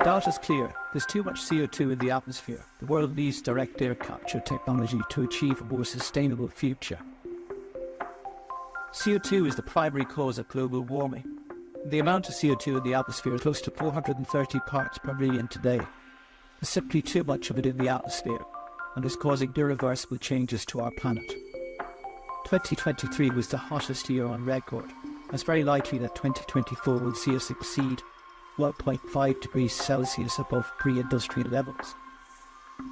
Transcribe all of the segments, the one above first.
Data's clear. There's too much CO2 in the atmosphere. The world needs direct air capture technology to achieve a more sustainable future. CO2 is the primary cause of global warming. The amount of CO2 in the atmosphere is close to 430 parts per million today. There's simply too much of it in the atmosphere, and is causing irreversible changes to our planet. 2023 was the hottest year on record. It's very likely that 2024 will see us exceed 1.5 degrees Celsius above pre-industrial levels.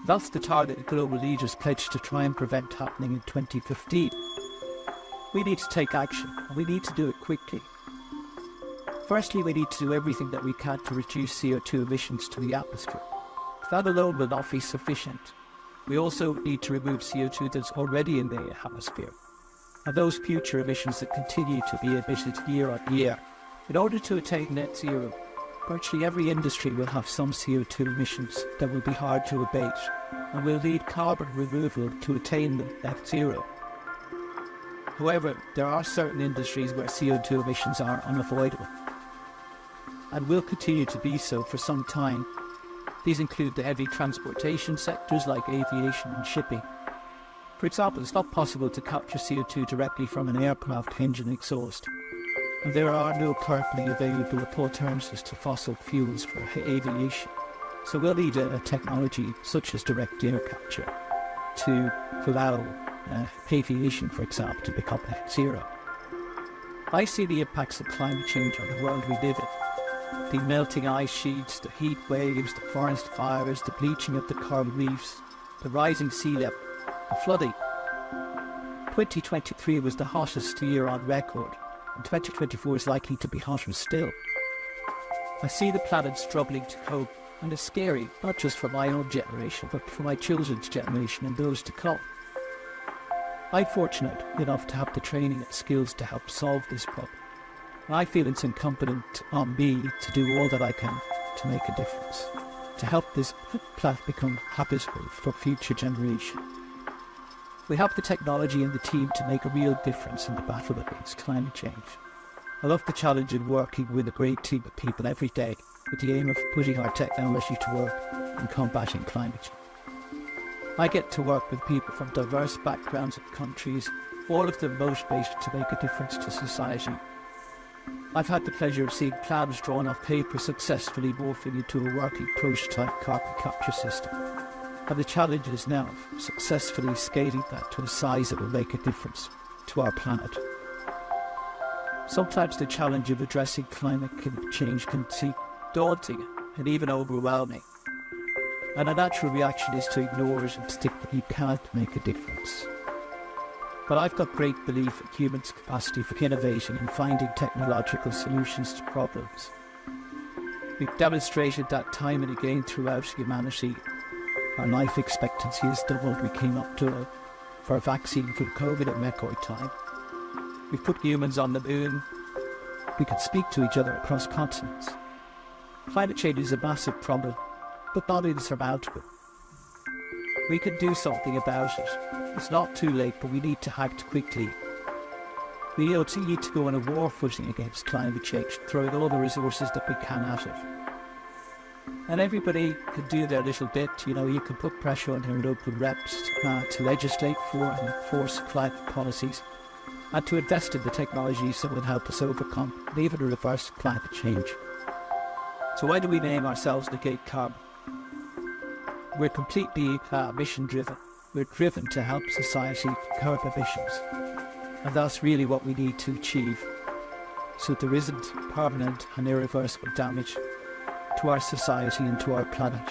That's the target global leaders pledged to try and prevent happening in 2015. We need to take action, and we need to do it quickly. Firstly, we need to do everything that we can to reduce CO2 emissions to the atmosphere. That alone will not be sufficient. We also need to remove CO2 that's already in the atmosphere, and those future emissions that continue to be emitted year on year. In order to attain net zero, virtually every industry will have some CO2 emissions that will be hard to abate, and will need carbon removal to attain the net zero. However, there are certain industries where CO2 emissions are unavoidable, and will continue to be so for some time. These include the heavy transportation sectors like aviation and shipping. For example, it's not possible to capture CO2 directly from an aircraft engine exhaust, and there are no currently available alternatives to fossil fuels for aviation. So we'll need a technology such as direct air capture to allow aviation, for example, to become net zero. I see the impacts of climate change on the world we live in. The melting ice sheets, the heat waves, the forest fires, the bleaching of the coral reefs, the rising sea level, the flooding. 2023 was the hottest year on record, and 2024 is likely to be hotter still. I see the planet struggling to cope, and it's scary, not just for my own generation, but for my children's generation and those to come. I'm fortunate enough to have the training and skills to help solve this problem. I feel it's incumbent on me to do all that I can to make a difference, to help this planet become habitable for future generations. We have the technology and the team to make a real difference in the battle against climate change. I love the challenge of working with a great team of people every day with the aim of putting our technology to work in combating climate change. I get to work with people from diverse backgrounds and countries, all of them motivated to make a difference to society. I've had the pleasure of seeing plans drawn off paper successfully morphing into a working prototype carbon capture system, and the challenge is now successfully scaling that to a size that will make a difference to our planet. Sometimes the challenge of addressing climate change can seem daunting and even overwhelming, and a natural reaction is to ignore it and think that you can't make a difference. But I've got great belief in humans' capacity for innovating and finding technological solutions to problems. We've demonstrated that time and again throughout humanity. Our life expectancy is doubled. We came up to for a vaccine for COVID at record time. We've put humans on the moon. We can speak to each other across continents. Climate change is a massive problem, but not insurmountable. We can do something about it. It's not too late, but we need to act quickly. We need to go on a war footing against climate change, throwing all the resources that we can at it. And everybody can do their little bit. You can put pressure on their local reps to legislate for and enforce climate policies, and to invest in the technologies that will help us overcome and even reverse climate change. So why do we name ourselves Negate Carbon? We're completely mission-driven. We're driven to help society curb emissions. And that's really what we need to achieve, so there isn't permanent and irreversible damage to our society and to our planet.